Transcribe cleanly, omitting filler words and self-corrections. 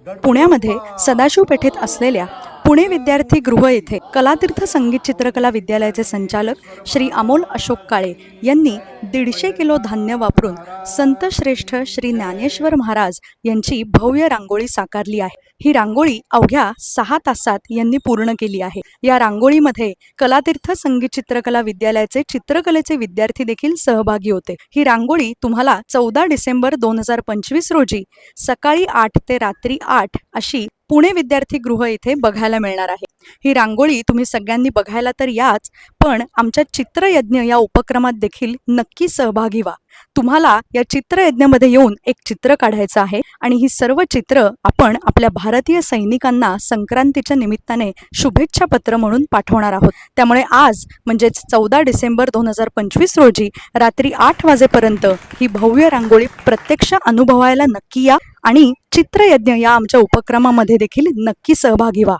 पुण्यामध्ये सदाशिव पेठेत असलेल्या पुणे विद्यार्थी गृह येथे कलातीर्थ संगीत चित्रकला विद्यालयाचे संचालक श्री अमोल अशोक काळे यांनी 150 किलो धान्य वापरून संत श्रेष्ठ श्री ज्ञानेश्वर महाराज यांची भव्य रांगोळी साकारली आहे। ही रांगोळी अवघ्या 6 तासात यांनी पूर्ण केली आहे। या रांगोळीमध्ये कलातीर्थ संगीत चित्रकला विद्यालयाचे चित्रकलेचे विद्यार्थी देखील सहभागी होते। ही रांगोळी तुम्हाला 14 डिसेंबर 2025 रोजी सकाळी 8 ते रात्री 8 अशी पुणे विद्यार्थी गृह येथे बघायला मिळणार आहे। ही रांगोळी तुम्ही सगळ्यांनी बघायला तर याच, पण आमच्या चित्रयज्ञ या उपक्रमात देखील नक्की सहभागी व्हा। तुम्हाला या चित्रयज्ञामध्ये येऊन एक चित्र काढायचं आहे आणि ही सर्व चित्र आपण आपल्या भारतीय सैनिकांना संक्रांतीच्या निमित्ताने शुभेच्छा पत्र म्हणून पाठवणार आहोत। त्यामुळे आज म्हणजेच 14 डिसेंबर 2025 रोजी रात्री 8 वाजेपर्यंत ही भव्य रांगोळी प्रत्यक्ष अनुभवायला नक्की या आणि चित्रयज्ञ या आमच्या उपक्रमामध्ये देखील नक्की सहभागी व्हा।